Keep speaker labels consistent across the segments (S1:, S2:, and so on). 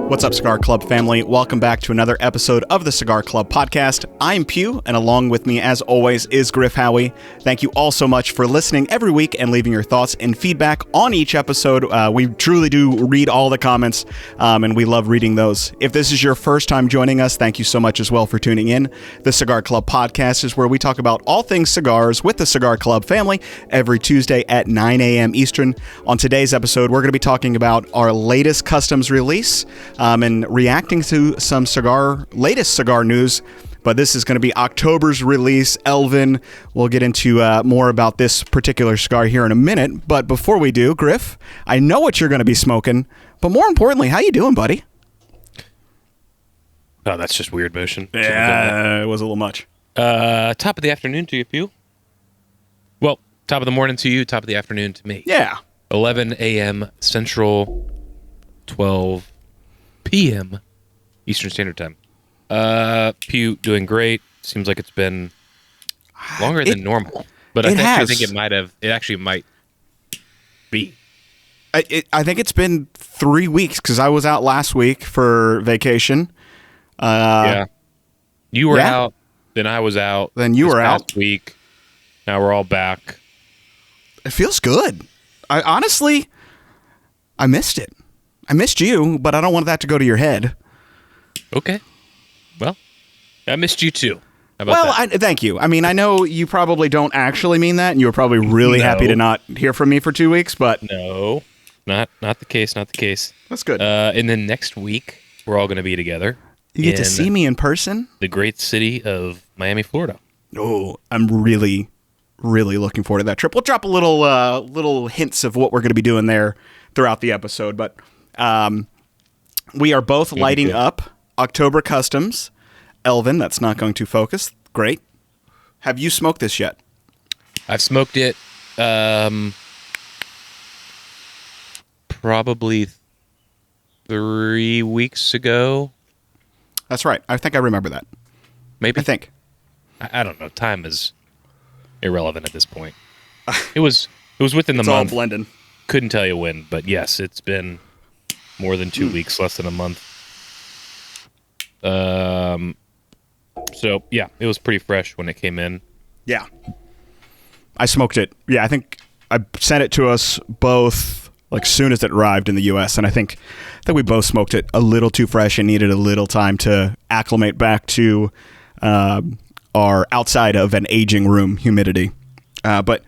S1: What's up, Cigar Club family? Welcome back to another episode of the Cigar Club podcast. I'm Pugh, and along with me, as always, is Griff Howie. Thank you all so much for listening every week and leaving your thoughts and feedback on each episode. We truly do read all the comments, and we love reading those. If this is your first time joining us, thank you so much as well for tuning in. The Cigar Club podcast is where we talk about all things cigars with the Cigar Club family every Tuesday at 9 a.m. Eastern. On today's episode, we're going to be talking about our latest customs release, and reacting to some latest cigar news. But this is going to be October's release, Elvin. We'll get into more about this particular cigar here in a minute. But before we do, Griff, I know what you're going to be smoking. But more importantly, how you doing, buddy?
S2: Oh, that's just weird motion.
S1: Yeah, it was a little much.
S2: Top of the afternoon to you, Pew. Well, top of the morning to you, top of the afternoon to me.
S1: Yeah.
S2: 11 a.m. Central, 12 p.m. Eastern Standard Time. Pew doing great. Seems like it's been longer than normal, but I think it actually might be.
S1: I think it's been 3 weeks because I was out last week for vacation.
S2: Yeah, you were out, then I was out.
S1: Then you were out
S2: last week. Now we're all back.
S1: It feels good. I missed it. I missed you, but I don't want that to go to your head.
S2: Okay. Well, I missed you too. How about that?
S1: Thank you. I mean, I know you probably don't actually mean that, and you were probably really happy to not hear from me for 2 weeks, but...
S2: No, not the case, not the case.
S1: That's good.
S2: And then next week, we're all going to be together.
S1: You get to see me in person?
S2: The great city of Miami, Florida.
S1: Oh, I'm really, really looking forward to that trip. We'll drop a little hints of what we're going to be doing there throughout the episode, but... we are both lighting up October Customs. Elvin, that's not going to focus. Great. Have you smoked this yet?
S2: I've smoked it probably 3 weeks ago.
S1: That's right. I think I remember that.
S2: Maybe.
S1: I think.
S2: I don't know. Time is irrelevant at this point. It was within the month.
S1: It's all blending.
S2: Couldn't tell you when, but yes, it's been more than 2 weeks, less than a month. So, yeah, it was pretty fresh when it came in.
S1: Yeah. I smoked it. Yeah, I think I sent it to us both like soon as it arrived in the U.S., and I think we both smoked it a little too fresh and needed a little time to acclimate back to our outside of an aging room humidity. But...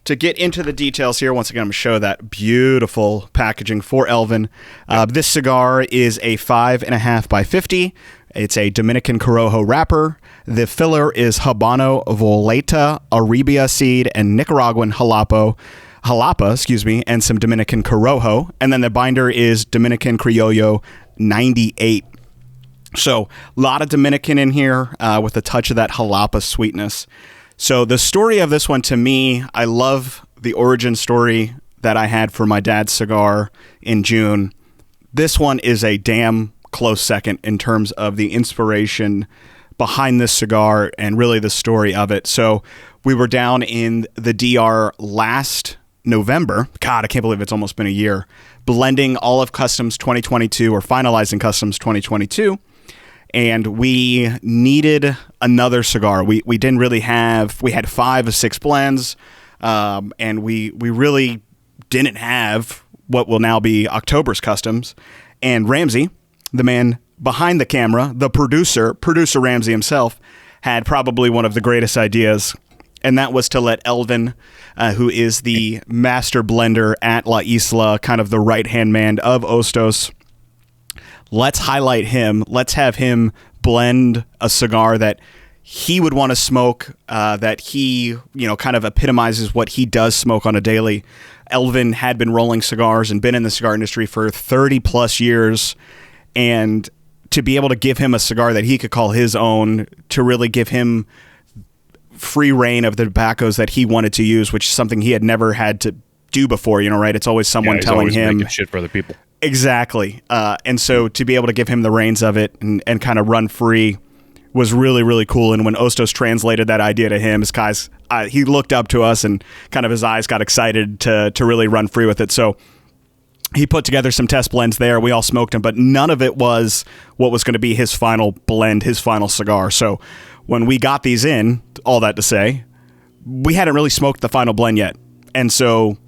S1: to get into the details here, once again, I'm going to show that beautiful packaging for Elvin. This cigar is a 5.5 by 50. It's a Dominican Corojo wrapper. The filler is Habano Voleta, Arabia seed, and Nicaraguan Jalapa, and some Dominican Corojo. And then the binder is Dominican Criollo 98. So a lot of Dominican in here with a touch of that Jalapa sweetness. So the story of this one, to me, I love the origin story that I had for my dad's cigar in June. This one is a damn close second in terms of the inspiration behind this cigar and really the story of it. So we were down in the DR last November. God, I can't believe it's almost been a year. Blending all of Customs 2022 or finalizing Customs 2022. And we needed another cigar. We didn't really have... We had 5 of 6 blends, and we really didn't have what will now be October's Customs. And Ramsey, the man behind the camera, the producer Ramsey himself, had probably one of the greatest ideas, and that was to let Elvin, who is the master blender at La Isla, kind of the right-hand man of Hostos, let's highlight him. Let's have him blend a cigar that he would want to smoke, that he, kind of epitomizes what he does smoke on a daily. Elvin had been rolling cigars and been in the cigar industry for 30 plus years. And to be able to give him a cigar that he could call his own, to really give him free reign of the tobaccos that he wanted to use, which is something he had never had to do before, right? It's always someone telling him
S2: making shit for other people.
S1: Exactly. And so to be able to give him the reins of it and kind of run free was really, really cool. And when Hostos translated that idea to him, his guys, he looked up to us and kind of his eyes got excited to really run free with it. So he put together some test blends there. We all smoked them, but none of it was what was going to be his final blend, his final cigar. So when we got these in, all that to say, we hadn't really smoked the final blend yet. And so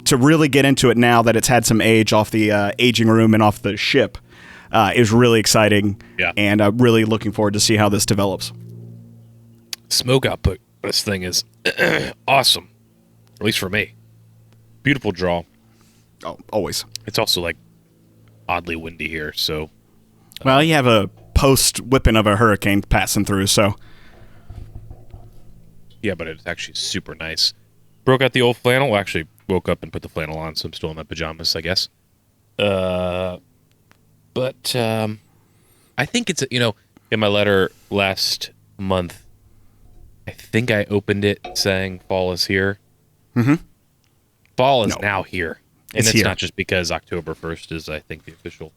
S1: to really get into it now that it's had some age off the aging room and off the ship is really exciting.
S2: Yeah.
S1: And I'm really looking forward to see how this develops.
S2: Smoke output. This thing is awesome. At least for me. Beautiful draw.
S1: Oh, always.
S2: It's also like oddly windy here, so.
S1: Well, you have a post-whipping of a hurricane passing through, so.
S2: Yeah, but it's actually super nice. Broke out the old flannel. Well, actually, woke up and put the flannel on, so I'm still in my pajamas, I guess. But I think it's, in my letter last month, I think I opened it saying fall is here.
S1: Mm-hmm.
S2: Fall is now here. And it's
S1: here.
S2: not just because October 1st is, I think, the official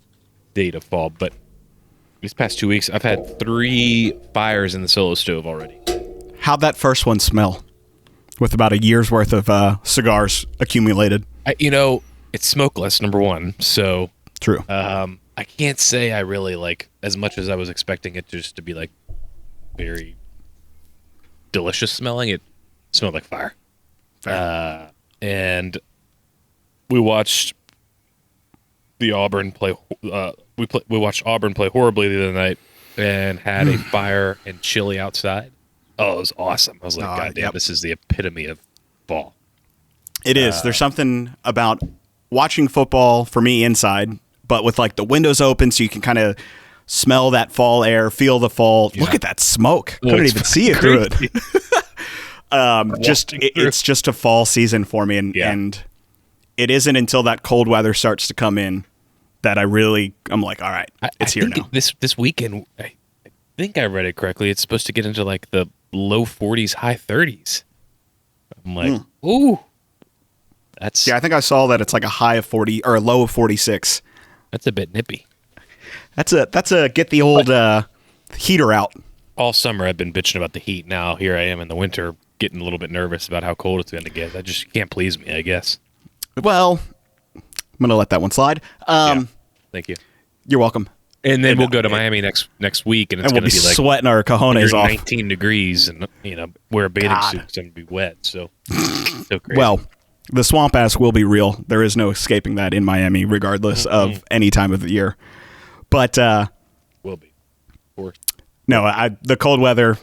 S2: date of fall, but these past 2 weeks, I've had 3 fires in the solo stove already.
S1: How'd that first one smell? With about a year's worth of cigars accumulated.
S2: It's smokeless, number one, so...
S1: True.
S2: I can't say I really, as much as I was expecting it just to be, very delicious smelling, it smelled like fire. And we watched the Auburn play. We watched Auburn play horribly the other night, and had a fire and chili outside. Oh, it was awesome! I was like, God damn, this is the epitome of fall.
S1: It is. There's something about watching football for me inside, but with the windows open, so you can kind of smell that fall air, feel the fall. Yeah. Look at that smoke! Couldn't even see it through it. It's just a fall season for me, and it isn't until that cold weather starts to come in that I'm like, all right, it's here now.
S2: This weekend, I think I read it correctly. It's supposed to get into the low 40s, high 30s. I'm like, ooh, that's
S1: I think I saw that it's a high of 40 or a low of 46.
S2: That's a bit nippy.
S1: That's a get the old heater out.
S2: All summer I've been bitching about the heat. Now here I am in the winter, getting a little bit nervous about how cold it's going to get. That just can't please me, I guess.
S1: Well, I'm going to let that one slide.
S2: Thank you.
S1: You're welcome.
S2: And then we'll go to Miami next week, and it's going to be
S1: sweating our cojones off.
S2: 19 degrees, and wear a bathing suit because I'm going to be wet. So crazy.
S1: Well, the swamp ass will be real. There is no escaping that in Miami, regardless of any time of the year. But
S2: will be.
S1: No, the cold weather,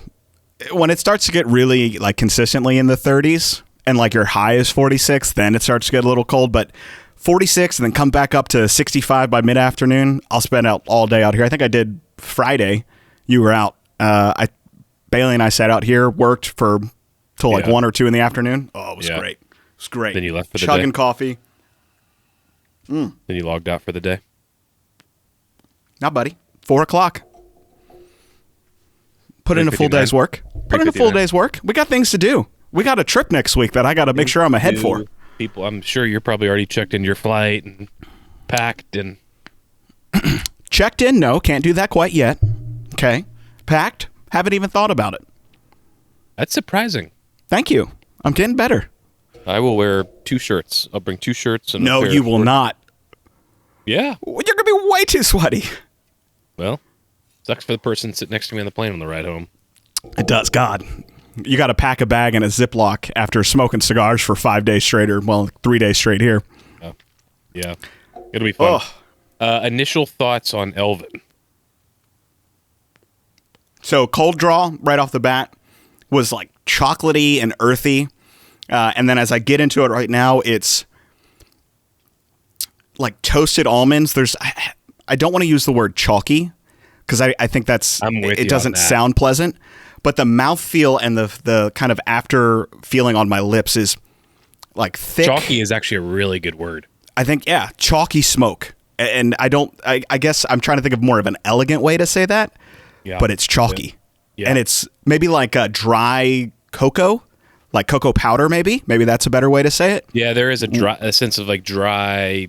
S1: when it starts to get really consistently in the 30s and your high is 46, then it starts to get a little cold. But 46 and then come back up to 65 by mid-afternoon, I'll spend out all day out here. I think I did Friday. You were out. Bailey and I sat out here, worked till 1 or 2 in the afternoon. Oh, it was great. It was great.
S2: Then you left for the
S1: Chugging
S2: day.
S1: coffee.
S2: Then you logged out for the day.
S1: Now, buddy, 4 o'clock. Put in a full day's work. We got things to do. We got a trip next week that I got to make sure I'm ahead for.
S2: People, I'm sure you're probably already checked in your flight and packed and...
S1: Checked in? No, can't do that quite yet. Okay. Packed? Haven't even thought about it.
S2: That's surprising.
S1: Thank you. I'm getting better.
S2: I will wear 2 shirts. I'll bring 2 shirts. And
S1: no, you will not.
S2: Yeah.
S1: You're going to be way too sweaty.
S2: Well, sucks for the person sitting next to me on the plane on the ride home.
S1: It does. God. You got to pack a bag in a Ziploc after smoking cigars for 5 days straight, or 3 days straight here.
S2: Oh, yeah. It'll be fun. Initial thoughts on Elvin.
S1: So cold draw right off the bat was chocolatey and earthy. And then as I get into it right now, it's toasted almonds. I don't want to use the word chalky because I think it doesn't sound pleasant. But the mouthfeel and the kind of after feeling on my lips is thick.
S2: Chalky is actually a really good word.
S1: I think, chalky smoke. And I guess I'm trying to think of more of an elegant way to say that. Yeah. But it's chalky. Yeah. And it's maybe a dry cocoa, cocoa powder maybe. Maybe that's a better way to say it.
S2: Yeah, there is a sense of dry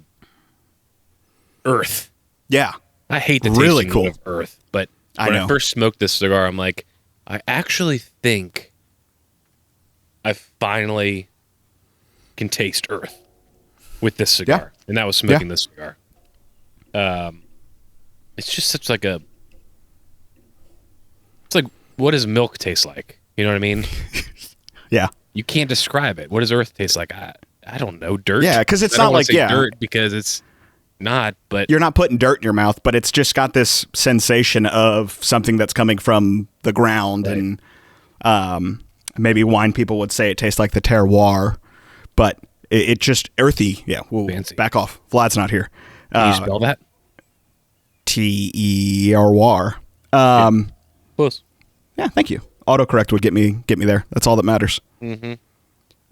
S2: earth.
S1: Yeah.
S2: I hate the tasting of earth, but When I first smoked this cigar, I'm like, I actually think I finally can taste earth with this cigar. And that was smoking this cigar. It's just such like it's like, what does milk taste like? You know what I mean?
S1: Yeah.
S2: You can't describe it. What does earth taste like? I don't know. Dirt?
S1: Yeah, because it's not like,
S2: dirt because it's not, but...
S1: You're not putting dirt in your mouth, but it's just got this sensation of something that's coming from the ground. Right. And maybe wine people would say it tastes like the terroir, but it just earthy. Yeah, we'll back off. Vlad's not here.
S2: Can you spell that?
S1: Terroir.
S2: Close.
S1: Yeah, thank you. Autocorrect would get me there. That's all that matters.
S2: Mm-hmm.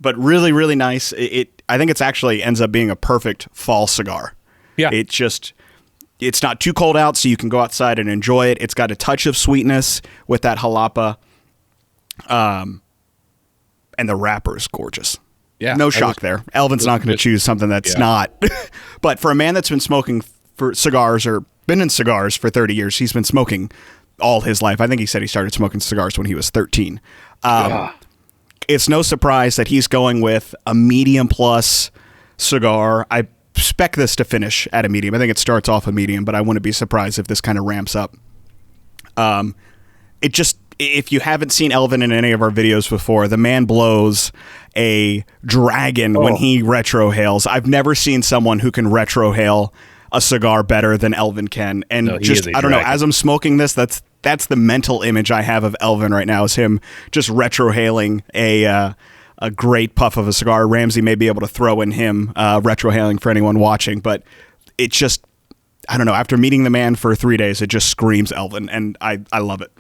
S1: But really, really nice. I think it's actually ends up being a perfect fall cigar.
S2: Yeah.
S1: It's not too cold out, so you can go outside and enjoy it. It's got a touch of sweetness with that jalapa. And the wrapper is gorgeous.
S2: Yeah.
S1: No shock there. Elvin's not going to choose something that's not. But for a man that's been smoking for cigars or been in cigars for 30 years, he's been smoking all his life. I think he said he started smoking cigars when he was 13. It's no surprise that he's going with a medium plus cigar. I expect this to finish at a medium. I think it starts off a medium, but I wouldn't be surprised if this kind of ramps up. If you haven't seen Elvin in any of our videos before, the man blows a dragon when he retrohales. I've never seen someone who can retrohale a cigar better than Elvin can. And I don't know, as I'm smoking this, that's the mental image I have of Elvin right now, is him just retrohaling a great puff of a cigar. Ramsey may be able to throw in him retrohaling for anyone watching, but it just, I don't know, after meeting the man for 3 days, it just screams Elvin, and I love it.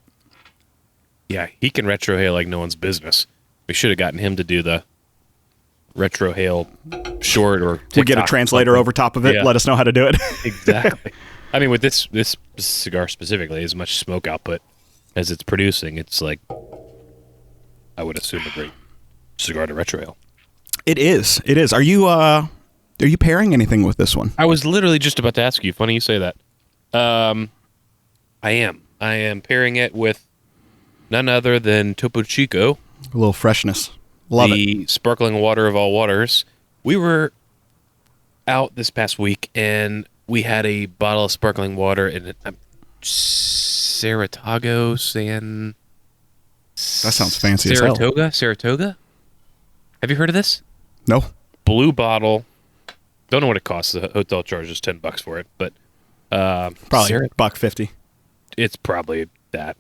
S2: Yeah, he can retrohale like no one's business. We should have gotten him to do the retrohale short or TikTok.
S1: We get a translator over top of it. Yeah. Let us know how to do it.
S2: Exactly. I mean, with this cigar specifically, as much smoke output as it's producing, it's like, I would assume, a great cigar to retrohale.
S1: It is. Are you pairing anything with this one?
S2: I was literally just about to ask you. Funny you say that. I am pairing it with none other than Topo Chico.
S1: A little freshness. Love it.
S2: The sparkling water of all waters. We were out this past week, and we had a bottle of sparkling water in Saratoga.
S1: That sounds fancy as hell.
S2: Saratoga? Have you heard of this?
S1: No.
S2: Blue bottle. Don't know what it costs. The hotel charges $10 for it, but
S1: probably $1.50.
S2: It's probably that.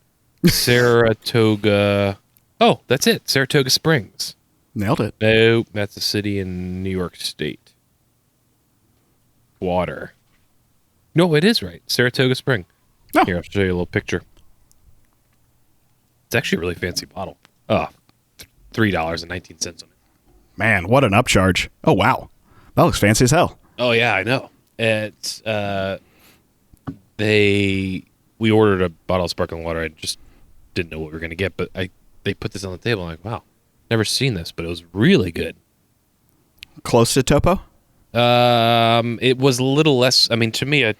S2: Saratoga. Oh, that's it. Saratoga Springs.
S1: Nailed it.
S2: No, that's a city in New York State. Water. No, it is right. Saratoga Spring.
S1: Oh.
S2: Here, I'll show you a little picture. It's actually a really fancy bottle. $3.19 on it.
S1: Man, what an upcharge. Oh, wow. That looks fancy as hell.
S2: Oh, yeah, I know. It's, we ordered a bottle of sparkling water. I just didn't know what we were going to get, but they put this on the table. I'm like, wow, never seen this, but it was really good.
S1: Close to Topo?
S2: It was a little less. I mean, to me, I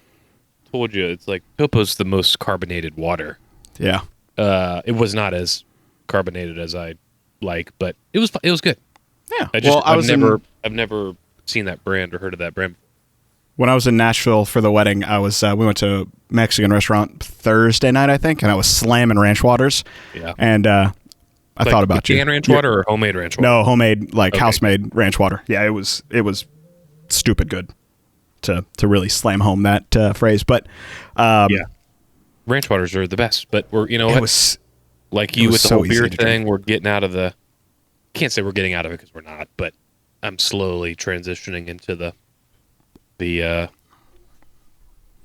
S2: told you, it's like Topo's the most carbonated water.
S1: Yeah.
S2: It was not as carbonated as I like, but it was good.
S1: Yeah.
S2: I've never seen that brand or heard of that brand.
S1: When I was in Nashville for the wedding, we went to a Mexican restaurant Thursday night, I think, and I was slamming ranch waters. Yeah. And I thought about you.
S2: Canned ranch water or homemade ranch water?
S1: No, homemade, house-made ranch water. Yeah, it was stupid good to really slam home that phrase. But
S2: yeah, ranch waters are the best. But with the whole beer thing, we're getting out of the. Can't say we're getting out of it because we're not, but I'm slowly transitioning into the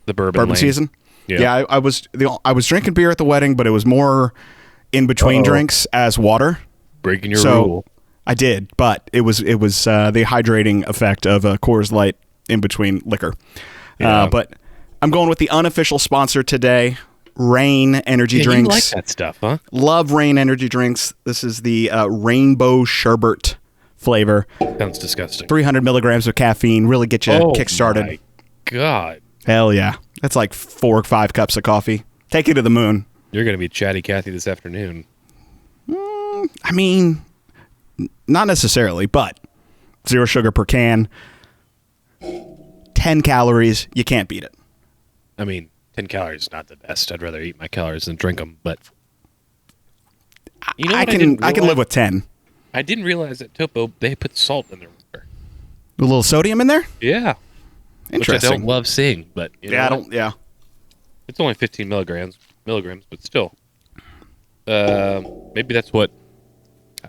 S2: bourbon
S1: season. Yeah, I was drinking beer at the wedding, but it was more in between drinks as water.
S2: Breaking your rule.
S1: I did, but it was the hydrating effect of a Coors Light in between liquor. Yeah. But I'm going with the unofficial sponsor today, Reign Energy Drinks.
S2: You like that stuff, huh?
S1: Love Reign Energy Drinks. This is the Rainbow Sherbet flavor.
S2: Sounds disgusting.
S1: 300 milligrams of caffeine. Really get you kick-started.
S2: Oh, my God.
S1: Hell yeah. That's like 4 or 5 cups of coffee. Take you to the moon.
S2: You're going to be chatty Cathy this afternoon.
S1: I mean, not necessarily, but 0 sugar per can, 10 calories. You can't beat it.
S2: I mean, 10 calories is not the best. I'd rather eat my calories than drink them. But you know
S1: I can live with 10.
S2: I didn't realize at Topo they put salt in their water.
S1: A little sodium in there?
S2: Yeah.
S1: Interesting.
S2: Which I don't love seeing, but it's only 15 milligrams, but still. Maybe that's what, I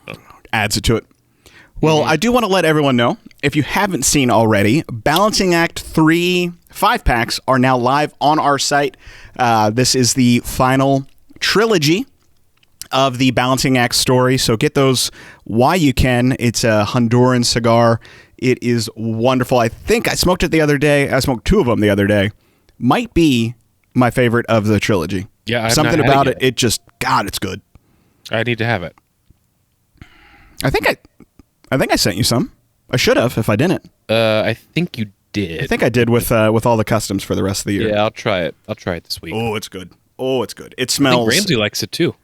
S2: don't know.
S1: Adds it to it. Well, I do want to let everyone know, if you haven't seen already, Balancing Act 3 5-packs are now live on our site. This is the final trilogy of the Balancing Act story, so get those while you can. It's a Honduran cigar. It is wonderful. I think I smoked it the other day. I smoked 2 of them the other day. Might be my favorite of the trilogy.
S2: Yeah,
S1: something about it. It just, God, it's good.
S2: I need to have it.
S1: I think I sent you some. I should have if I didn't.
S2: I think you did.
S1: I think I did with all the customs for the rest of the year.
S2: Yeah, I'll try it. I'll try it this week.
S1: Oh, it's good. It smells.
S2: I think Ramsey likes it too.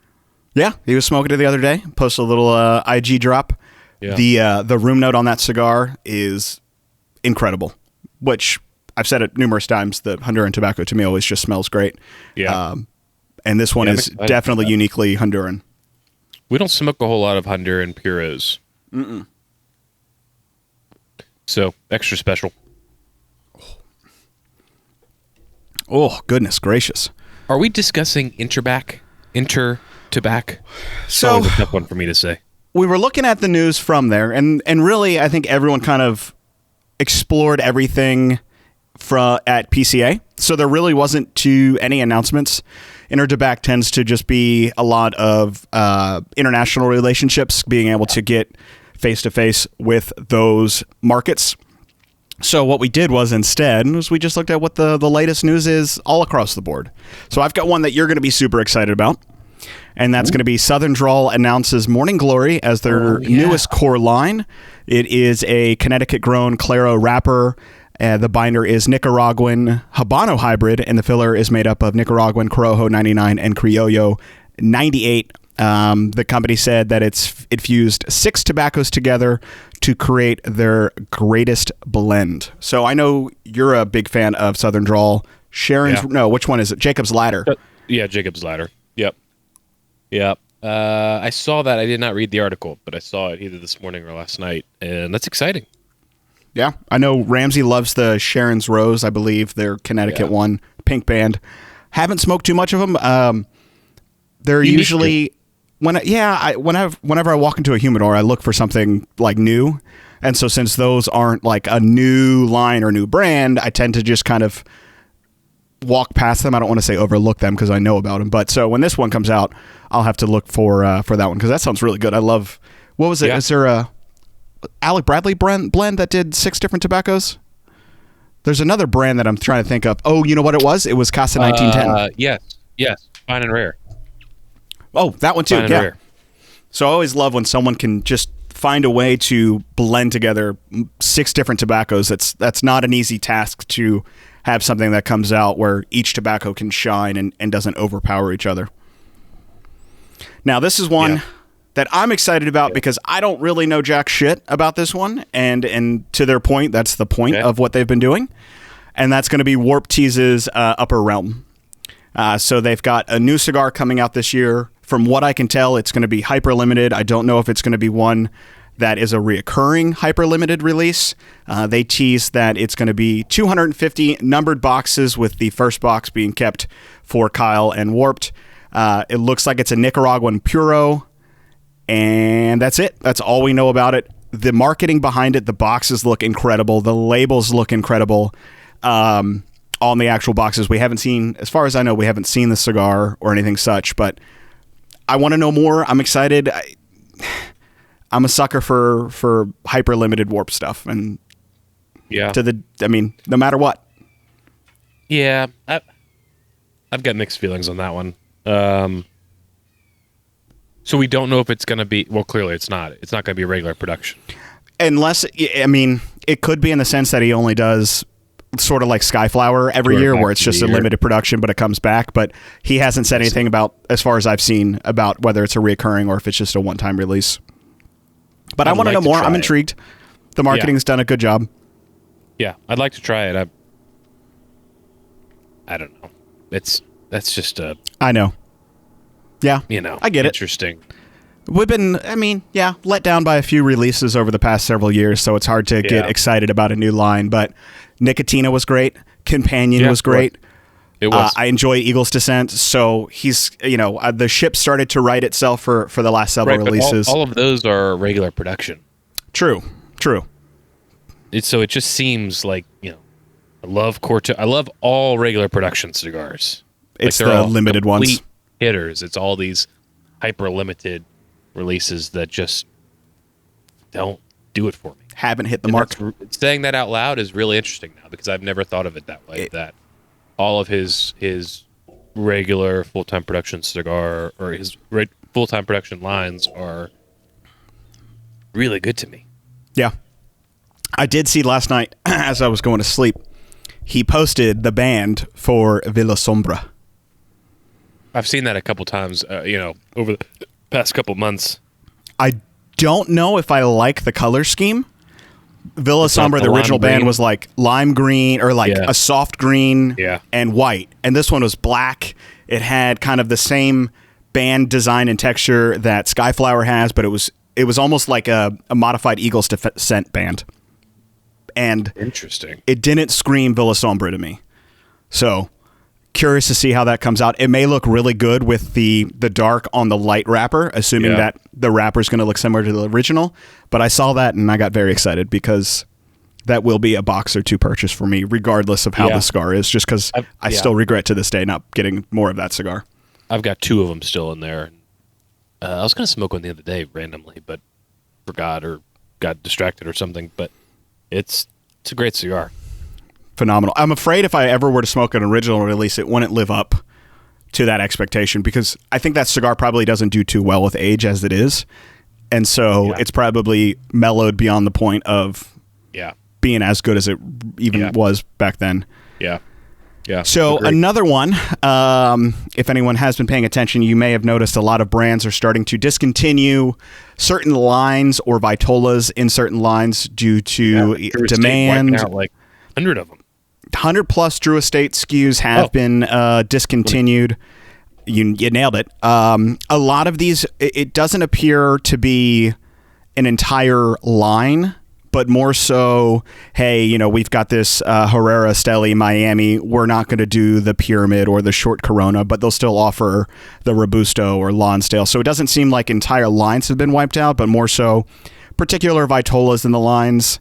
S1: Yeah, he was smoking it the other day. Posted a little IG drop.
S2: Yeah.
S1: The room note on that cigar is incredible, which I've said it numerous times. The Honduran tobacco to me always just smells great.
S2: Yeah.
S1: And this one is definitely uniquely Honduran.
S2: We don't smoke a whole lot of Honduran puros.
S1: Mm-mm.
S2: So, extra special.
S1: Oh, goodness gracious.
S2: Are we discussing intertobacco?
S1: So,
S2: always a tough one for me to say.
S1: We were looking at the news from there, and really, I think everyone kind of explored everything at PCA. So there really wasn't too any announcements. Intertobacco tends to just be a lot of international relationships, being able to get face-to-face with those markets. So what we did was instead we just looked at what the latest news is all across the board. So I've got one that you're going to be super excited about, and that's going to be Southern Drawl announces Morning Glory as their newest core line. It is a Connecticut-grown Claro wrapper. The binder is Nicaraguan Habano hybrid, and the filler is made up of Nicaraguan Corojo 99 and Criollo 98. The company said that it fused 6 tobaccos together to create their greatest blend. So I know you're a big fan of Southern Drawl. No, which one is it? Jacob's Ladder.
S2: Yeah, Jacob's Ladder. Yep. I saw that. I did not read the article, but I saw it either this morning or last night, and that's exciting.
S1: Yeah, I know Ramsey loves the Sharon's Rose, I believe, their Connecticut one, pink band. Haven't smoked too much of them. They're usually whenever I walk into a humidor, I look for something like new, and so since those aren't like a new line or new brand, I tend to just kind of walk past them. I don't want to say overlook them because I know about them, but so when this one comes out, I'll have to look for that one because that sounds really good. I love. What was it? Yeah. Is there a Alec Bradley blend that did 6 different tobaccos? There's another brand that I'm trying to think of. Oh, you know what it was? It was Casa 1910.
S2: Yes. Fine and Rare.
S1: Oh, that one too.
S2: Fine and
S1: yeah.
S2: Rare.
S1: So I always love when someone can just find a way to blend together 6 different tobaccos. That's not an easy task to have something that comes out where each tobacco can shine and doesn't overpower each other. Now, this is one that I'm excited about because I don't really know jack shit about this one. And to their point, that's the point of what they've been doing. And that's going to be Warp Tease's Upper Realm. So they've got a new cigar coming out this year. From what I can tell, it's going to be hyper limited. I don't know if it's going to be one that is a reoccurring hyper limited release. They tease that it's going to be 250 numbered boxes, with the first box being kept for Kyle and Warped. It looks like it's a Nicaraguan Puro, and that's it. That's all we know about it. The marketing behind it, the boxes look incredible. The labels look incredible. On the actual boxes, we haven't seen, as far as I know, we haven't seen the cigar or anything such, but I want to know more. I'm excited. I'm a sucker for hyper limited Warp stuff, and no matter what.
S2: Yeah, I've got mixed feelings on that one. So we don't know if it's going to be. Well, clearly it's not. It's not going to be a regular production,
S1: unless it could be in the sense that he only does sort of like Skyflower every year, where it's just a limited production, but it comes back. But he hasn't said anything about, as far as I've seen, about whether it's a reoccurring or if it's just a one-time release. But I want to know more. I'm intrigued. The marketing's done a good job.
S2: Yeah, I'd like to try it. I don't know. That's just a...
S1: I know. Yeah, I get it.
S2: Interesting.
S1: We've been, let down by a few releases over the past several years, so it's hard to get excited about a new line. But Nicotina was great. Companion was great.
S2: It was.
S1: I enjoy Eagle's Descent, so he's, the ship started to right itself for the last several releases.
S2: All of those are regular production.
S1: True.
S2: So it just seems like, I love Corto. I love all regular production cigars.
S1: It's the limited ones.
S2: Hitters. It's all these hyper limited releases that just don't do it for me.
S1: Haven't hit the mark.
S2: Saying that out loud is really interesting now, because I've never thought of it that way. That all of his regular full-time production cigar, or his full-time production lines, are really good to me.
S1: Yeah. I did see last night, as I was going to sleep, he posted the band for Villa Sombra.
S2: I've seen that a couple times, over the past couple months.
S1: I don't know if I like the color scheme. Villa Sombra, the original band, was like lime green, or like a soft green and white. And this one was black. It had kind of the same band design and texture that Skyflower has, but it was almost like a modified Eagle's Descent band. And
S2: interesting.
S1: It didn't scream Villa Sombra to me. So curious to see how that comes out. It may look really good with the dark on the light wrapper, assuming that the wrapper is going to look similar to the original. But I saw that and I got very excited, because that will be a box or two purchase for me, regardless of how the cigar is, just because I still regret to this day not getting more of that cigar.
S2: I've got two of them still in there. I was going to smoke one the other day randomly, but forgot or got distracted or something. But it's a great cigar.
S1: Phenomenal. I'm afraid if I ever were to smoke an original release, it wouldn't live up to that expectation, because I think that cigar probably doesn't do too well with age as it is. And so it's probably mellowed beyond the point of being as good as it even was back then.
S2: Yeah.
S1: So another one, if anyone has been paying attention, you may have noticed a lot of brands are starting to discontinue certain lines or vitolas in certain lines due to demand.
S2: Out like 100 of them.
S1: 100 plus Drew Estate SKUs have been discontinued. You nailed it. A lot of these, it doesn't appear to be an entire line, but more so, hey, we've got this Herrera Steli Miami. We're not going to do the Pyramid or the short Corona, but they'll still offer the Robusto or Lonsdale. So it doesn't seem like entire lines have been wiped out, but more so particular vitolas in the lines.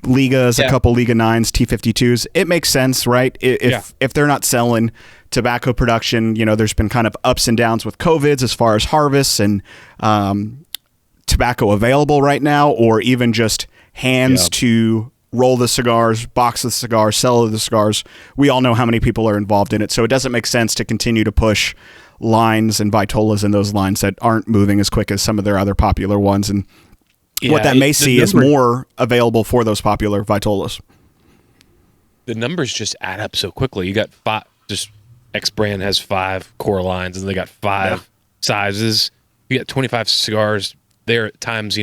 S1: Ligas, a couple Liga 9s, T52s. It makes sense, right? If they're not selling tobacco production, there's been kind of ups and downs with COVIDs as far as harvests and tobacco available right now, or even just hands to roll the cigars, box the cigars, sell the cigars. We all know how many people are involved in it, so it doesn't make sense to continue to push lines and vitolas in those lines that aren't moving as quick as some of their other popular ones. And what that may see is more available for those popular vitolas.
S2: The numbers just add up so quickly. You got five, just X brand has 5 core lines, and they got 5 sizes. You got 25 cigars there at times,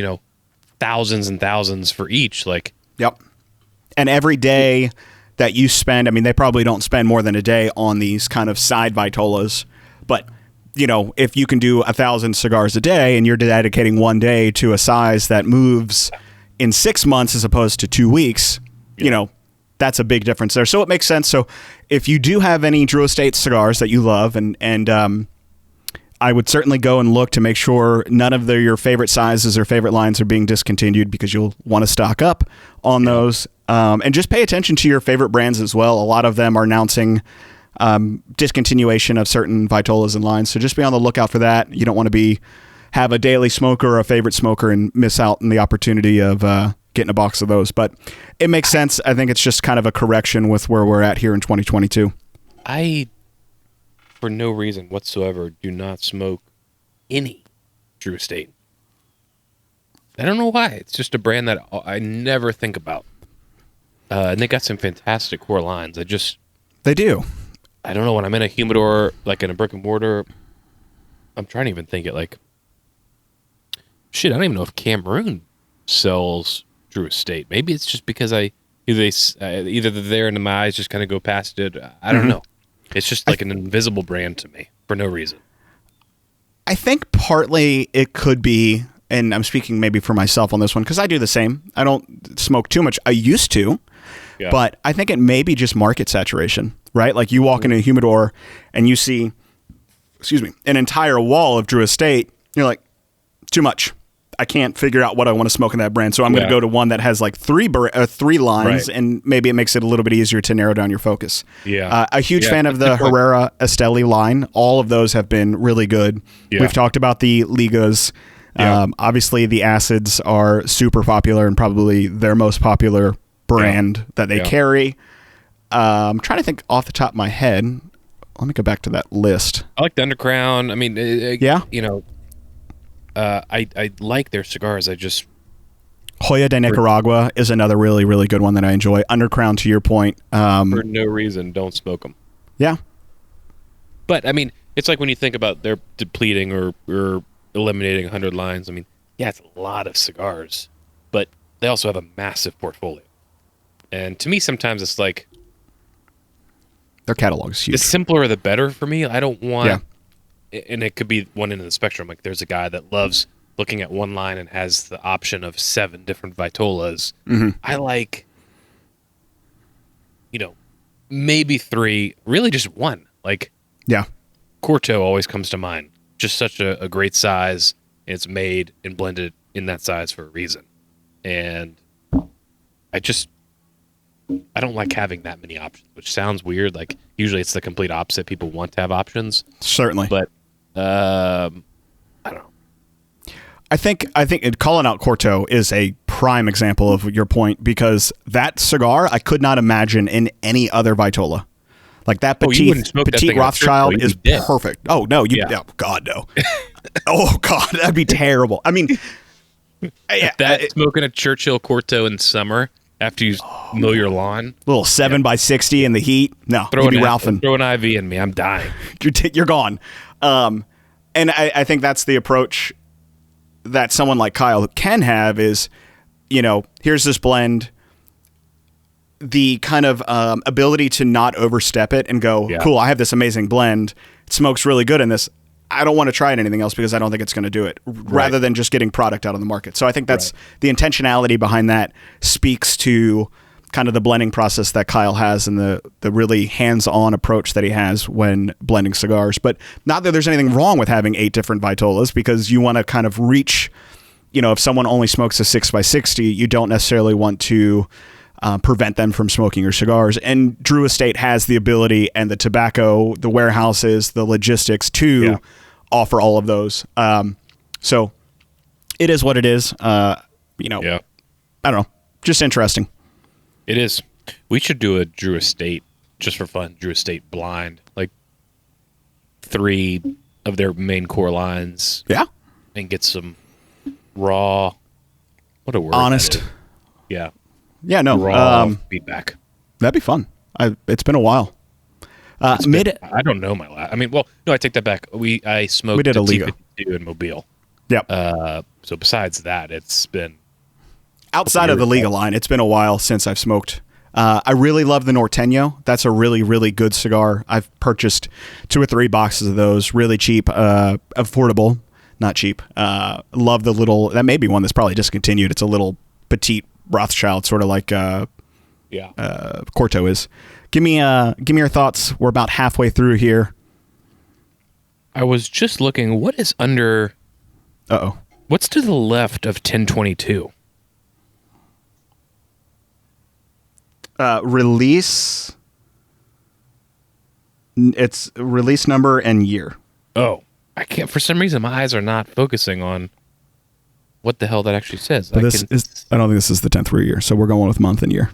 S2: thousands and thousands for each.
S1: And every day that you spend, they probably don't spend more than a day on these kind of side vitolas, but if you can do 1,000 cigars a day and you're dedicating one day to a size that moves in 6 months as opposed to 2 weeks, that's a big difference there. So it makes sense. So if you do have any Drew Estate cigars that you love, and I would certainly go and look to make sure none of your favorite sizes or favorite lines are being discontinued, because you'll want to stock up on those. And just pay attention to your favorite brands as well. A lot of them are announcing discontinuation of certain vitolas and lines, so just be on the lookout for that. You don't want to have a daily smoker or a favorite smoker and miss out on the opportunity of getting a box of those. But it makes sense. I think it's just kind of a correction with where we're at here in 2022.
S2: I, for no reason whatsoever, do not smoke any Drew Estate. I don't know why. It's just a brand that I never think about. And they got some fantastic core lines.
S1: They do.
S2: I don't know, when I'm in a humidor, like in a brick and mortar, I'm trying to even think it like, shit, I don't even know if Cameroon sells Drew Estate. Maybe it's just because either they're there and my eyes just kind of go past it. I don't know. It's just like an invisible brand to me for no reason.
S1: I think partly it could be, and I'm speaking maybe for myself on this one, because I do the same. I don't smoke too much. I used to, but I think it may be just market saturation, right? Like you walk into a humidor and you see, an entire wall of Drew Estate. You're like, too much. I can't figure out what I want to smoke in that brand. So I'm going to go to one that has like three lines, and maybe it makes it a little bit easier to narrow down your focus.
S2: Yeah.
S1: A huge fan of the Herrera Esteli line. All of those have been really good. Yeah. We've talked about the Ligas. Yeah. Obviously, the acids are super popular and probably their most popular brand that they carry. I'm trying to think off the top of my head. Let me go back to that list.
S2: I like the Undercrown. I mean, you know, I like their cigars.
S1: Joya de Nicaragua is another really, really good one that I enjoy. Undercrown, to your point.
S2: For no reason, don't smoke them.
S1: Yeah.
S2: But, I mean, it's like when you think about they're depleting or eliminating 100 lines. I mean, yeah, it's a lot of cigars, but they also have a massive portfolio. And to me, sometimes it's like...
S1: Their catalog is huge.
S2: The simpler the better for me. I don't want... Yeah. And it could be one end of the spectrum. Like there's a guy that loves looking at one line and has the option of 7 different Vitolas. Mm-hmm. I like, maybe 3, really just 1. Like, Corto always comes to mind. Just such a great size. It's made and blended in that size for a reason. And I don't like having that many options, which sounds weird. Like usually it's the complete opposite. People want to have options.
S1: Certainly.
S2: But I don't know.
S1: I think calling out Corto is a prime example of your point, because that cigar I could not imagine in any other Vitola. Like that petite Rothschild is perfect. Oh no, God no. Oh God, that'd be terrible. I mean,
S2: smoking a Churchill Corto in summer after you mow your lawn,
S1: little 7x60 in the heat. No, you'd be Ralphing.
S2: Throw an IV in me, I'm dying.
S1: You're gone. And I think that's the approach that someone like Kyle can have is, here's this blend, the kind of ability to not overstep it and go, cool, I have this amazing blend. It smokes really good in this. I don't want to try it anything else because I don't think it's going to do it, rather than just getting product out on the market. So I think that's the intentionality behind that speaks to kind of the blending process that Kyle has and the really hands-on approach that he has when blending cigars. But not that there's anything wrong with having 8 different Vitolas, because you want to kind of reach, if someone only smokes a 6x60, you don't necessarily want to prevent them from smoking your cigars. And Drew Estate has the ability and the tobacco, the warehouses, the logistics to offer all of those. So it is what it is. I don't know, just interesting.
S2: It is. We should do a Drew Estate just for fun. Drew Estate blind, like 3 of their main core lines.
S1: Yeah,
S2: and get some raw. What a word!
S1: Honest.
S2: Yeah.
S1: Yeah. No.
S2: Raw feedback.
S1: That'd be fun. It's been a while.
S2: I don't know my last. I mean, well, no, I take that back. I smoked.
S1: We did a Liga
S2: T52 in Mobile.
S1: Yep.
S2: So besides that, it's been.
S1: Outside of the Liga line, it's been a while since I've smoked. I really love the Norteño. That's a really, really good cigar. I've purchased 2 or 3 boxes of those. Really cheap, affordable, not cheap. Love the little. That may be one that's probably discontinued. It's a little petite Rothschild, sort of like Corto is. Give me your thoughts. We're about halfway through here.
S2: I was just looking. What is under? What's to the left of 1022?
S1: Release. It's release number and year.
S2: Oh, I can't. For some reason, my eyes are not focusing on what the hell that actually says.
S1: I don't think this is the 10th year, so we're going with month and year.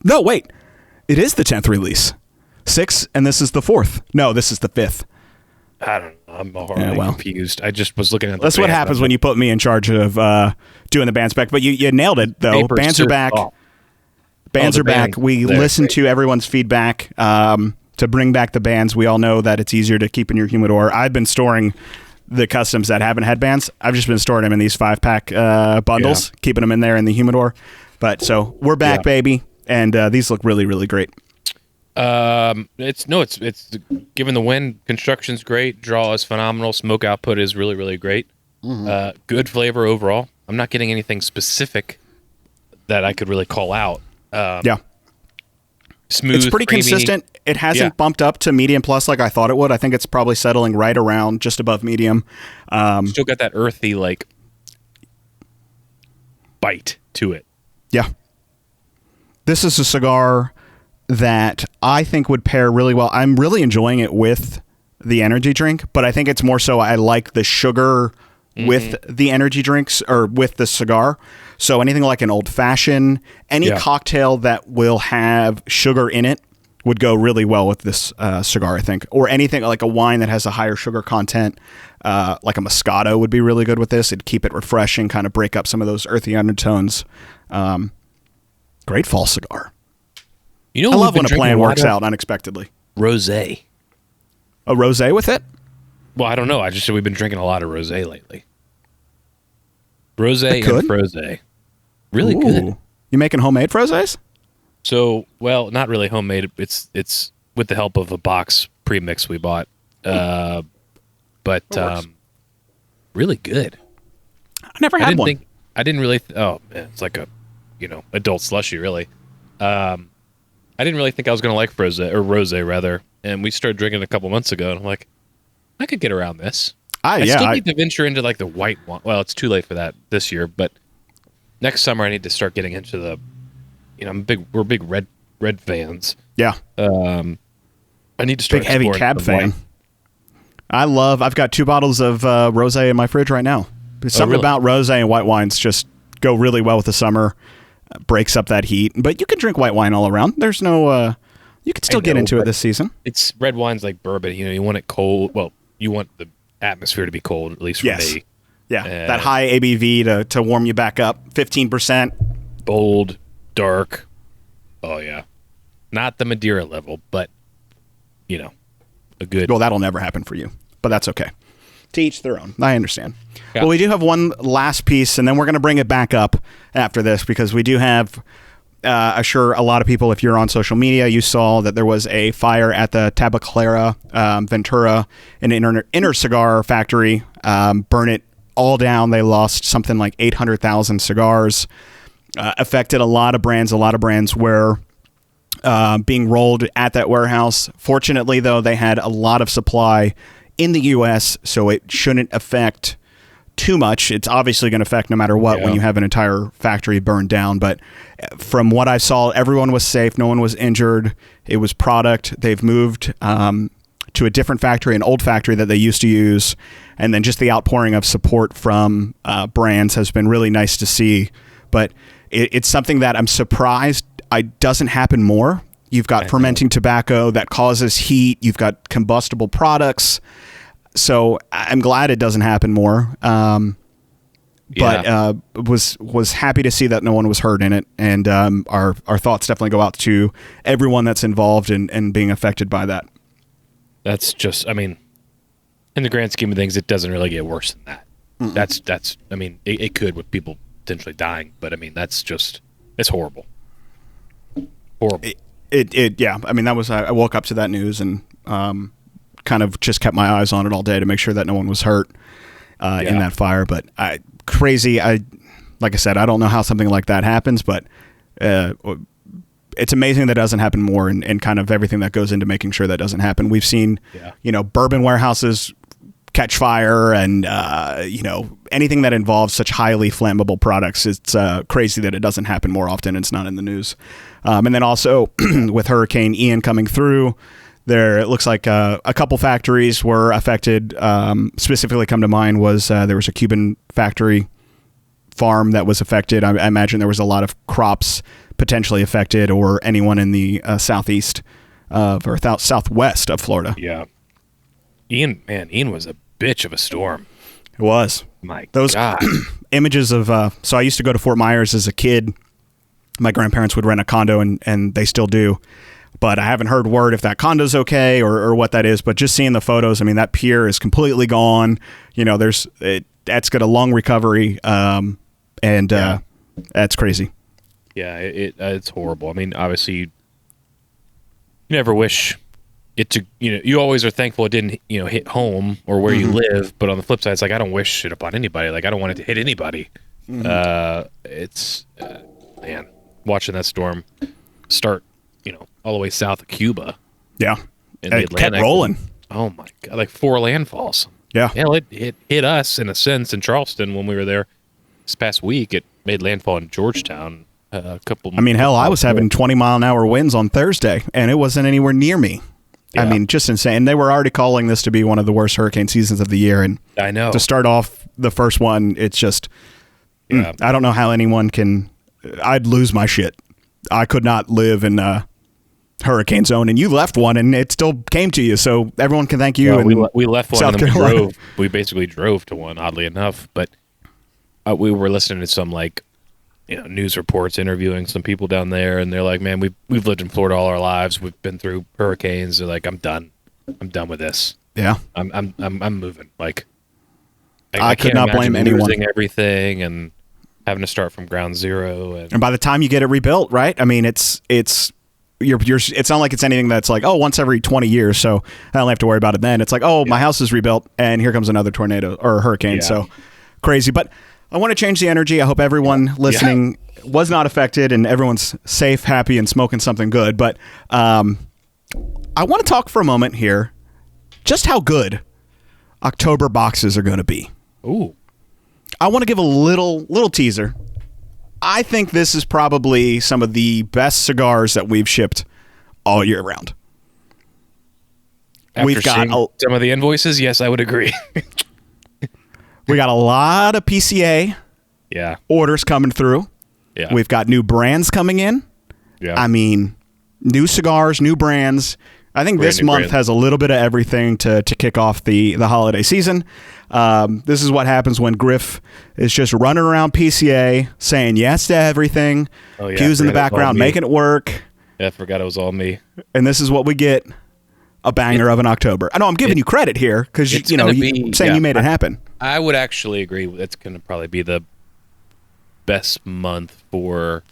S1: No, wait. It is the 10th release. 6, and this is the 4th. No, this is the 5th.
S2: I don't know. I'm already confused. I just was looking at the
S1: That's what happens when you put me in charge of doing the band spec. But you nailed it, though. Bands are back. Bands are back. We listen to everyone's feedback to bring back the bands. We all know that it's easier to keep in your humidor. I've been storing the customs that haven't had bands. I've just been storing them in these 5-pack bundles, keeping them in there in the humidor. But so we're back, baby. And these look really, really great.
S2: It's given the wind, construction's great, draw is phenomenal, smoke output is really, really great. Good flavor overall. I'm not getting anything specific that I could really call out. Smooth.
S1: It's pretty
S2: creamy.
S1: consistent. It hasn't bumped up to medium plus like I thought it would. I think it's probably settling right around just above medium.
S2: Still got that earthy like bite to it.
S1: Yeah. This is a cigar that I think would pair really well. I'm really enjoying it with the energy drink, but I think it's more so I like the sugar with the energy drinks or with the cigar. So anything like an old fashioned, any cocktail that will have sugar in it would go really well with this cigar, I think. Or anything like a wine that has a higher sugar content, like a Moscato would be really good with this. It'd keep it refreshing, kind of break up some of those earthy undertones. Great fall cigar.
S2: You know,
S1: I love when a plan works out unexpectedly.
S2: Rosé.
S1: A rosé with it?
S2: Well, I don't know. I just said we've been drinking a lot of rosé lately. Rosé and frosé. Really good.
S1: You making homemade frosés?
S2: So, well, not really homemade. It's with the help of a box premix we bought. But really good.
S1: I never had one.
S2: I didn't really. It's like a, adult slushy, really. I didn't really think I was going to like rosé rather. And we started drinking it a couple months ago, and I'm like, I could get around this. I still need to venture into like the white one. Well, it's too late for that this year, but next summer I need to start getting into the. We're big red fans.
S1: Yeah.
S2: I need to start
S1: big heavy cab fan.
S2: White.
S1: I've got 2 bottles of rosé in my fridge right now. Something about rosé and white wines just go really well with the summer. Breaks up that heat, but you can drink white wine all around. There's no. You can still get into it this season.
S2: It's red wine's like bourbon. You want it cold. Well, you want the atmosphere to be cold, at least for me.
S1: Yeah, that high ABV to warm you back up. 15%.
S2: Bold, dark. Oh yeah, not the Madeira level, but a good.
S1: Well, that'll never happen for you, but that's okay. To each their own. I understand. Yeah. Well, we do have one last piece, and then we're going to bring it back up after this because we do have. I'm sure a lot of people, if you're on social media, you saw that there was a fire at the Tabacalera Ventura, an inner cigar factory. Burn it all down. They lost something like 800,000 cigars. Affected a lot of brands. A lot of brands were being rolled at that warehouse. Fortunately, though, they had a lot of supply in the U.S., so it shouldn't affect too much. It's obviously going to affect no matter what when you have an entire factory burned down. But from what I saw, everyone was safe. No one was injured. It was product. They've moved to a different factory, an old factory that they used to use. And then just the outpouring of support from brands has been really nice to see. But it's something that I'm surprised doesn't happen more. You've got fermenting tobacco that causes heat. You've got combustible products. So I'm glad it doesn't happen more. But was happy to see that no one was hurt in it. And our thoughts definitely go out to everyone that's involved in being affected by that.
S2: That's just, in the grand scheme of things, it doesn't really get worse than that. Mm-mm. That's it could with people potentially dying, but that's just, it's horrible. Horrible. That was, I woke up to that news and kind of just kept my eyes on it all day to make sure that no one was hurt in that fire. But crazy. Like I said, I don't know how something like that happens, but it's amazing that doesn't happen more and kind of everything that goes into making sure that doesn't happen. We've seen, bourbon warehouses catch fire and, anything that involves such highly flammable products. It's crazy that it doesn't happen more often. It's not in the news. And then also with Hurricane Ian coming through, it looks like a couple factories were affected. Specifically come to mind was there was a Cuban factory farm that was affected. I imagine there was a lot of crops potentially affected, or anyone in the southeast or southwest of Florida. Yeah. Ian was a bitch of a storm.
S1: It was.
S2: My
S1: Those
S2: God.
S1: images of so I used to go to Fort Myers as a kid. My grandparents would rent a condo, and they still do. But I haven't heard word if that condo's okay or what that is. But just seeing the photos, I mean, that pier is completely gone. You know, that's got a long recovery, and that's crazy.
S2: Yeah, it's horrible. I mean, obviously, you never wish it to. You always are thankful it didn't, hit home or where you live. But on the flip side, it's like I don't wish it upon anybody. Like I don't want it to hit anybody. It's man, watching that storm start, all the way south of Cuba.
S1: Yeah,
S2: in the
S1: it
S2: Atlantic.
S1: kept rolling.
S2: Oh my God, like 4 landfalls.
S1: Yeah.
S2: Hell, it hit us in a sense in Charleston when we were there this past week. It made landfall in Georgetown. I mean,
S1: hell, I was having 20-mile-an-hour winds on Thursday, and it wasn't anywhere near me. Yeah. I mean, just insane. They were already calling this to be one of the worst hurricane seasons of the year, and
S2: I know
S1: to start off the first one, it's just I don't know how anyone can. I'd lose my shit. I could not live in a hurricane zone, and you left one, and it still came to you. So everyone can thank you.
S2: Well, we left one,
S1: South
S2: and then
S1: Carolina.
S2: we basically drove to one, oddly enough. But we were listening to some news reports, interviewing some people down there, and they're like, "Man, we've lived in Florida all our lives. We've been through hurricanes. They're like, I'm done with this.
S1: Yeah,
S2: I'm moving. Like,
S1: I could not blame anyone.
S2: Losing everything and having to start from ground zero. And
S1: by the time you get it rebuilt, right? I mean, it's not like it's anything that's like, oh, once every 20 years, so I don't have to worry about it then. It's like, oh, my house is rebuilt, and here comes another tornado or hurricane.
S2: Yeah.
S1: So crazy. But I want to change the energy. I hope everyone listening was not affected and everyone's safe, happy, and smoking something good. But I want to talk for a moment here just how good October boxes are going to be.
S2: Ooh.
S1: I want to give a little teaser. I think this is probably some of the best cigars that we've shipped all year round.
S2: After
S1: We've got
S2: seeing some of the invoices, yes, I would agree.
S1: We got a lot of PCA orders coming through.
S2: Yeah.
S1: We've got new brands coming in.
S2: Yeah.
S1: I mean, new cigars, new brands. I think this month has a little bit of everything to kick off the holiday season. This is what happens when Griff is just running around PCA saying yes to everything.
S2: Oh, yeah,
S1: Q's in the background, making it work.
S2: Yeah, I forgot it was all me.
S1: And this is what we get. A banger of an October. I know I'm giving you credit here because you saying you made it happen.
S2: I would actually agree. It's going to probably be the best month for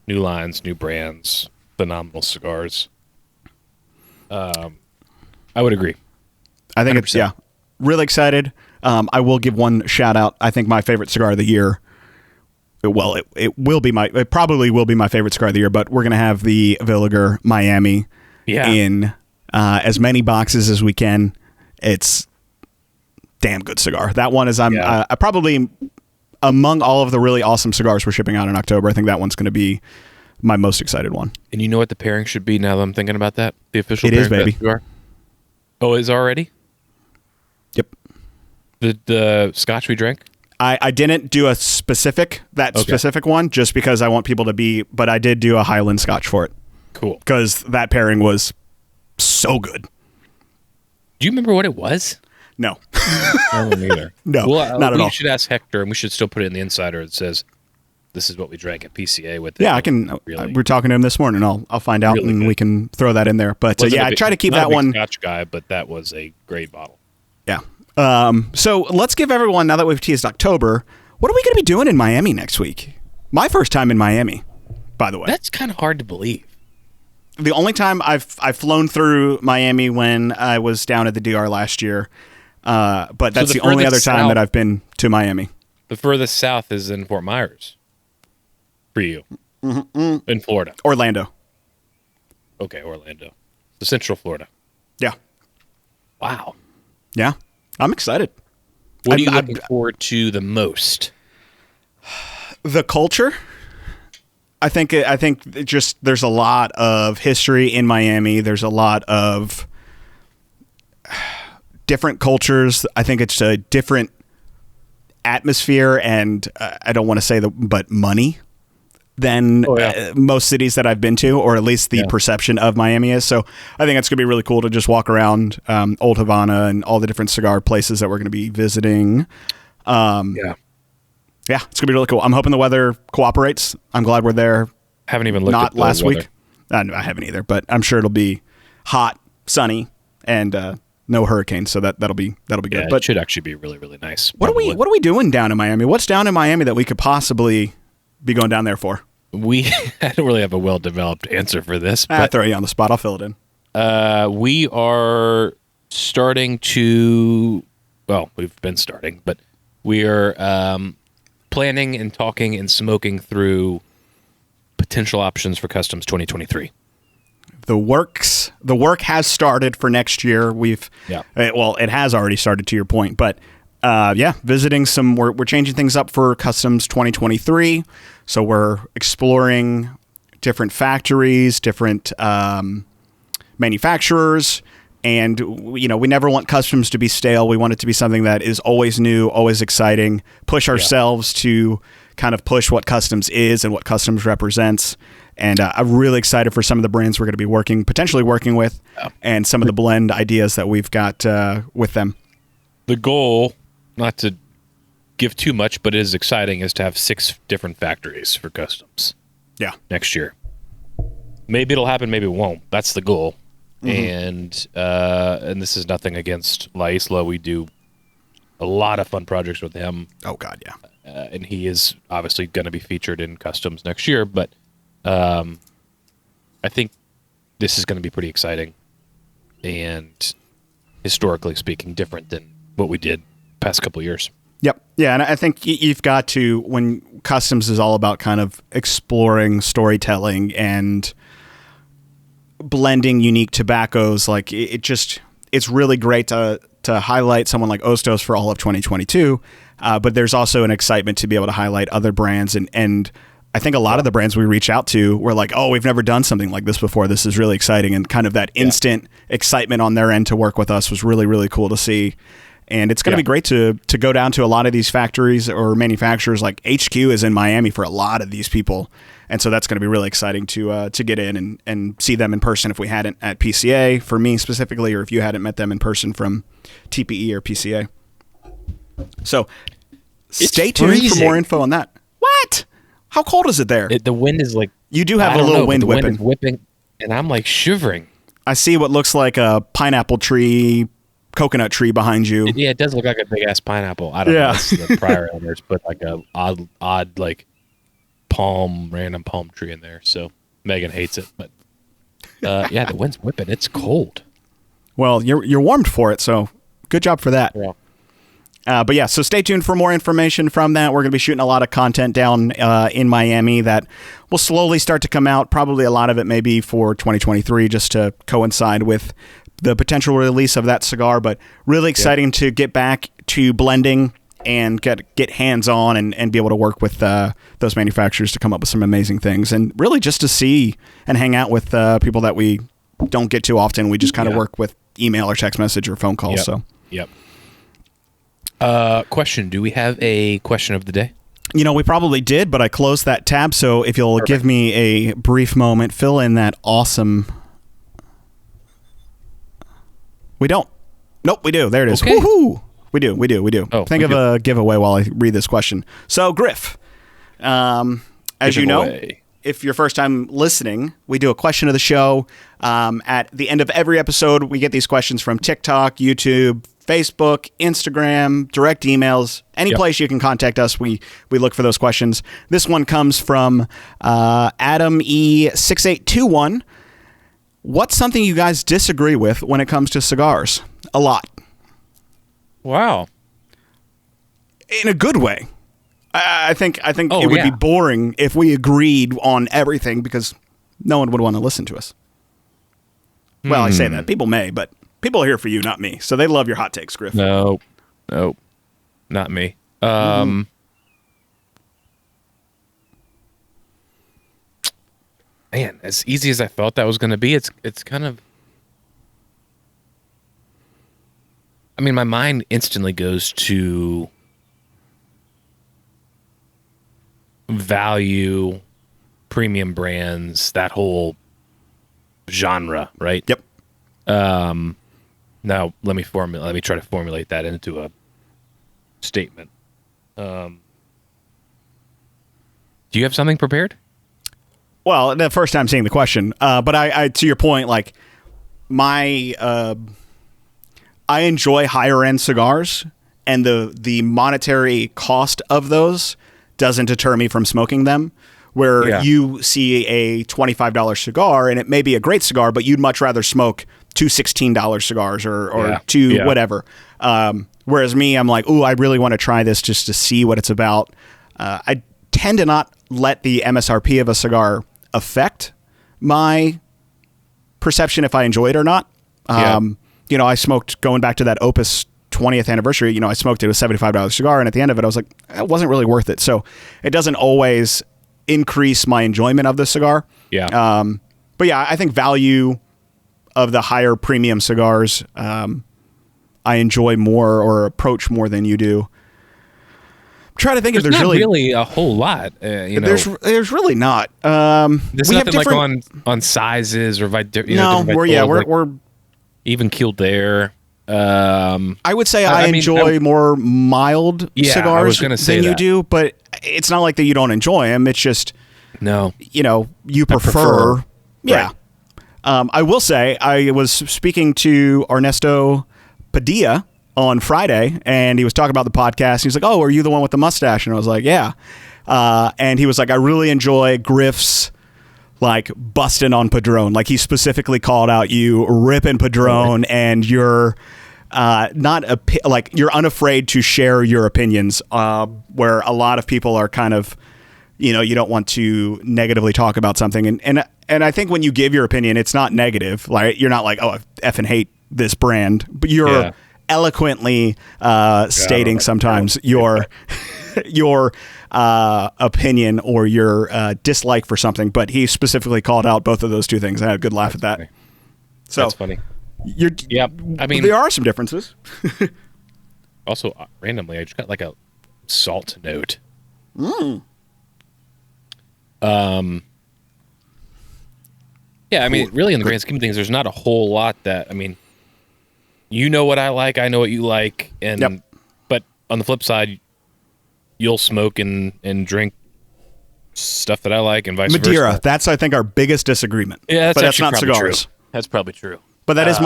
S2: new lines, new brands, phenomenal cigars. I would agree.
S1: I think 100%. It's really excited. I will give one shout out. I think my favorite cigar of the year. Well, it probably will be my favorite cigar of the year. But we're going to have the Villiger Miami in as many boxes as we can. It's damn good cigar. That one is I probably among all of the really awesome cigars we're shipping out in October. I think that one's going to be my most excited one.
S2: And you know what the pairing should be now that I'm thinking about that? The official
S1: it
S2: pairing
S1: is, baby.
S2: Cigar? Oh, is already?
S1: Yep.
S2: The scotch we drank?
S1: I didn't do a specific one just because I want people to be, but I did do a Highland Scotch for it.
S2: Cool.
S1: Because that pairing was so good.
S2: Do you remember what it was?
S1: No.
S2: I don't either.
S1: No,
S2: well,
S1: not at all.
S2: We should ask Hector, and we should still put it in the insider. It says, this is what we drank at PCA with it.
S1: Yeah, I can. We're talking to him this morning. I'll find out, and we can throw that in there. But I try to keep that one.
S2: Scotch guy, but that was a great bottle.
S1: Yeah. So let's give everyone, now that we've teased October, what are we going to be doing in Miami next week? My first time in Miami, by the way.
S2: That's kind of hard to believe.
S1: The only time I've flown through Miami when I was down at the DR last year, but that's the only other time that I've been to Miami.
S2: The furthest south is in Fort Myers for you, in Florida.
S1: Orlando.
S2: Okay, Orlando. So Central Florida.
S1: Yeah.
S2: Wow.
S1: Yeah. I'm excited.
S2: What are you looking forward to the most?
S1: The culture. I think just there's a lot of history in Miami. There's a lot of different cultures. I think it's a different atmosphere, and I don't want to say but money. than
S2: Oh, yeah.
S1: most cities that I've been to, or at least the
S2: Yeah.
S1: perception of Miami is. So I think it's going to be really cool to just walk around Old Havana and all the different cigar places that we're going to be visiting.
S2: Yeah.
S1: Yeah, it's going to be really cool. I'm hoping the weather cooperates. I'm glad we're there.
S2: Haven't even looked
S1: Not
S2: at the
S1: last
S2: weather.
S1: week. I haven't either, but I'm sure it'll be hot, sunny, and no hurricanes. So that'll be good.
S2: Yeah,
S1: But
S2: it should actually be really, really nice.
S1: what are we doing down in Miami? What's down in Miami that we could possibly be going down there for?
S2: I don't really have a well-developed answer for this,
S1: I'll
S2: but
S1: throw you on the spot. I'll fill it in.
S2: we are starting to. Well, we've been starting, but we are planning and talking and smoking through potential options for Customs 2023.
S1: The work has started for next year.
S2: Yeah.
S1: It has already started to your point, but visiting some. We're changing things up for Customs 2023. So we're exploring different factories, different manufacturers, and we never want Customs to be stale. We want it to be something that is always new, always exciting. Push ourselves to kind of push what Customs is and what Customs represents. And I'm really excited for some of the brands we're going to be potentially working with, and some of the blend ideas that we've got with them.
S2: The goal, not to give too much, but it is exciting, is to have 6 different factories for Customs.
S1: Yeah.
S2: Next year. Maybe it'll happen, maybe it won't. That's the goal. Mm-hmm. And this is nothing against La Isla. We do a lot of fun projects with him.
S1: Oh God, yeah.
S2: And he is obviously going to be featured in Customs next year, but I think this is going to be pretty exciting and, historically speaking, different than what we did past couple of years.
S1: Yep. Yeah, and I think you've got to, when Customs is all about kind of exploring storytelling and blending unique tobaccos, like it's really great to highlight someone like Hostos for all of 2022, but there's also an excitement to be able to highlight other brands, and I think a lot of the brands we reach out to were like, oh, we've never done something like this before. This is really exciting, and kind of that instant excitement on their end to work with us was really, really cool to see. And it's going to be great to go down to a lot of these factories or manufacturers. Like HQ is in Miami for a lot of these people. And so that's going to be really exciting to get in and see them in person if we hadn't at PCA, for me specifically, or if you hadn't met them in person from TPE or PCA. So stay tuned for more info on that. What? How cold is it there?
S2: The wind is like...
S1: You do have a little wind whipping.
S2: Wind is whipping, and I'm like shivering.
S1: I see what looks like a pineapple tree, coconut tree behind you.
S2: It does look like a big ass pineapple. I don't know. It's the prior owners put like a odd like random palm tree in there. So Megan hates it, but the wind's whipping. It's cold.
S1: Well, you're warmed for it, so good job for that.
S2: Yeah.
S1: But yeah, so stay tuned for more information from that. We're going to be shooting a lot of content down in Miami that will slowly start to come out. Probably a lot of it may be for 2023, just to coincide with the potential release of that cigar. But really exciting to get back to blending and get hands-on and be able to work with those manufacturers to come up with some amazing things. And really just to see and hang out with people that we don't get too often. We just kind of work with email or text message or phone calls.
S2: Yep. Question. Do we have a question of the day?
S1: We probably did, but I closed that tab. So if you'll give me a brief moment, fill in that awesome... We don't. Nope, we do. There it is.
S2: Okay.
S1: Woohoo! We do.
S2: Oh,
S1: Think of a giveaway while I read this question. So, Griff, as you know, if you're first time listening, we do a question of the show. At the end of every episode, we get these questions from TikTok, YouTube, Facebook, Instagram, direct emails, any place you can contact us. We look for those questions. This one comes from Adam E6821. What's something you guys disagree with when it comes to cigars? A lot.
S2: Wow.
S1: In a good way. I think it would be boring if we agreed on everything, because no one would want to listen to us. Well, I say that. People may, but people are here for you, not me. So they love your hot takes, Griff.
S2: No, not me. Man, as easy as I thought that was going to be, it's kind of... I mean, my mind instantly goes to value premium brands, that whole genre, right?
S1: Yep.
S2: Now let me try to formulate that into a statement. Do you have something prepared?
S1: Well, the first time seeing the question, but I to your point, like I enjoy higher end cigars, and the monetary cost of those doesn't deter me from smoking them. Where you see a $25 cigar, and it may be a great cigar, but you'd much rather smoke two $16 cigars or two whatever. Whereas me, I'm like, ooh, I really want to try this just to see what it's about. I tend to not let the MSRP of a cigar affect my perception if I enjoy it or not. I smoked, going back to that Opus 20th anniversary, I smoked it with a $75 cigar, and at the end of it, I was like, it wasn't really worth it. So it doesn't always increase my enjoyment of the cigar. But yeah, I think value of the higher premium cigars, I enjoy more or approach more than you do. I'm trying to think if there's
S2: not
S1: really
S2: a whole lot.
S1: There's really not.
S2: There's nothing like on sizes or
S1: we're
S2: even keeled there.
S1: I would say I enjoy more mild cigars than you do, but it's not like that you don't enjoy them. It's just you prefer. Yeah. Right. I will say I was speaking to Ernesto Padilla on Friday, and he was talking about the podcast. He's like, "Oh, are you the one with the mustache?" And I was like, "Yeah." And he was like, "I really enjoy Griff's like busting on Padron." Like he specifically called out you ripping Padron, and you're you're unafraid to share your opinions. Where a lot of people are kind of, you don't want to negatively talk about something, and I think when you give your opinion, it's not negative. Like you're not like, "Oh, I effing hate this brand," but you're eloquently stating sometimes your opinion or your dislike for something. But he specifically called out both of those two things. I had a good laugh at that.
S2: Funny.
S1: So
S2: that's funny. I mean,
S1: there are some differences.
S2: Also, randomly, I just got like a salt note. Yeah, I mean, really, in the grand scheme of things, there's not a whole lot that, I mean, you know what I like, I know what you like, and but on the flip side, you'll smoke and drink stuff that I like, and vice versa.
S1: Madeira, that's, I think, our biggest disagreement.
S2: Yeah, that's
S1: not cigars.
S2: True. That's probably true.
S1: But that is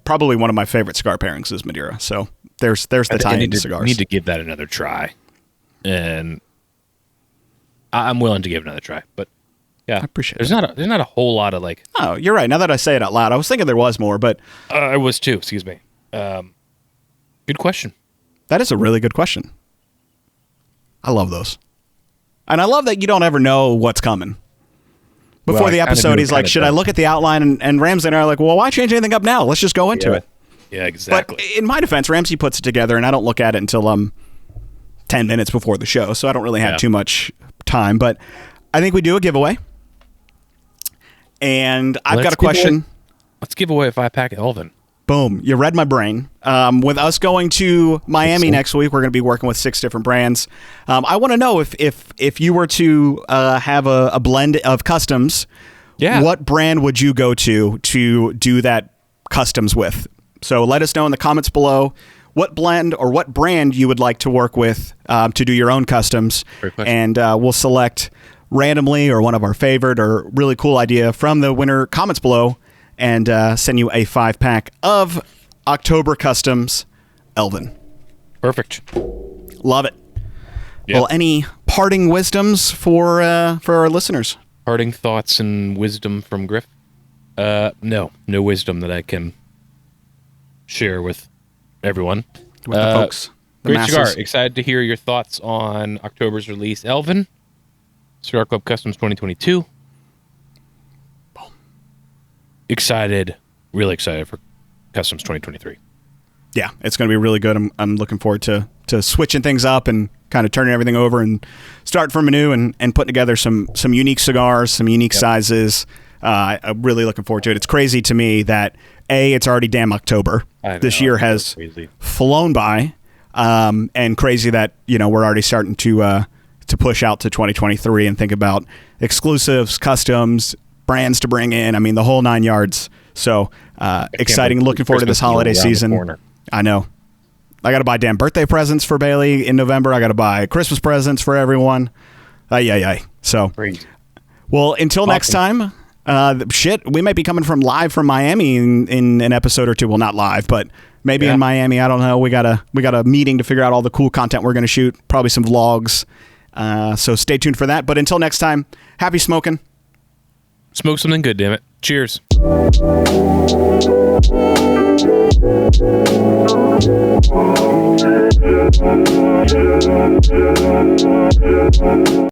S1: probably one of my favorite cigar pairings is Madeira. So there's the tie into cigars.
S2: I need to give that another try, and I'm willing to give it another try, but yeah,
S1: I appreciate
S2: there's not a whole lot of like.
S1: Oh, you're right. Now that I say it out loud, I was thinking there was more, but
S2: I was too. Excuse me. Good question.
S1: That is a really good question. I love those, and I love that you don't ever know what's coming. Before the episode, he's like, "Should I look at the outline?" And Ramsey and I are like, "Well, why change anything up now? Let's just go into it."
S2: Yeah, exactly.
S1: But in my defense, Ramsey puts it together, and I don't look at it until 10 minutes before the show, so I don't really have too much time. But I think we do a giveaway. And I've got a question.
S2: Let's give away a 5-pack of Elvin.
S1: Boom. You read my brain. With us going to Miami next week, we're going to be working with 6 different brands. I want to know if you were to have a blend of customs, what brand would you go to do that customs with? So let us know in the comments below what blend or what brand you would like to work with to do your own customs. And we'll select randomly or one of our favorite or really cool idea from the winner comments below and send you a 5-pack of October Customs Elvin.
S2: Perfect.
S1: Love it. Yep. Well, any parting wisdoms for our listeners?
S2: Parting thoughts and wisdom from Griff? No wisdom that I can share with everyone.
S1: With the folks. The
S2: great
S1: masses.
S2: cigar. Excited to hear your thoughts on October's release, Elvin. Cigar Club Customs 2022. Really excited for Customs 2023.
S1: Yeah, it's going to be really good. I'm looking forward to switching things up and kind of turning everything over and start from anew and putting together some unique cigars, some unique sizes. I'm really looking forward to it. It's crazy to me that it's already damn October. This year has flown by, and crazy that we're already starting to to push out to 2023 and think about exclusives, customs, brands to bring in. I mean, the whole 9 yards. So exciting. Looking forward to this holiday season. I know. I got to buy damn birthday presents for Bailey in November. I got to buy Christmas presents for everyone. So,
S2: Crazy.
S1: Well, until next time, we might be coming from live from Miami in an episode or two. Well, not live, but maybe in Miami. I don't know. We got a meeting to figure out all the cool content we're going to shoot. Probably some vlogs. So stay tuned for that. But until next time, happy smoking.
S2: Smoke something good, damn it. Cheers.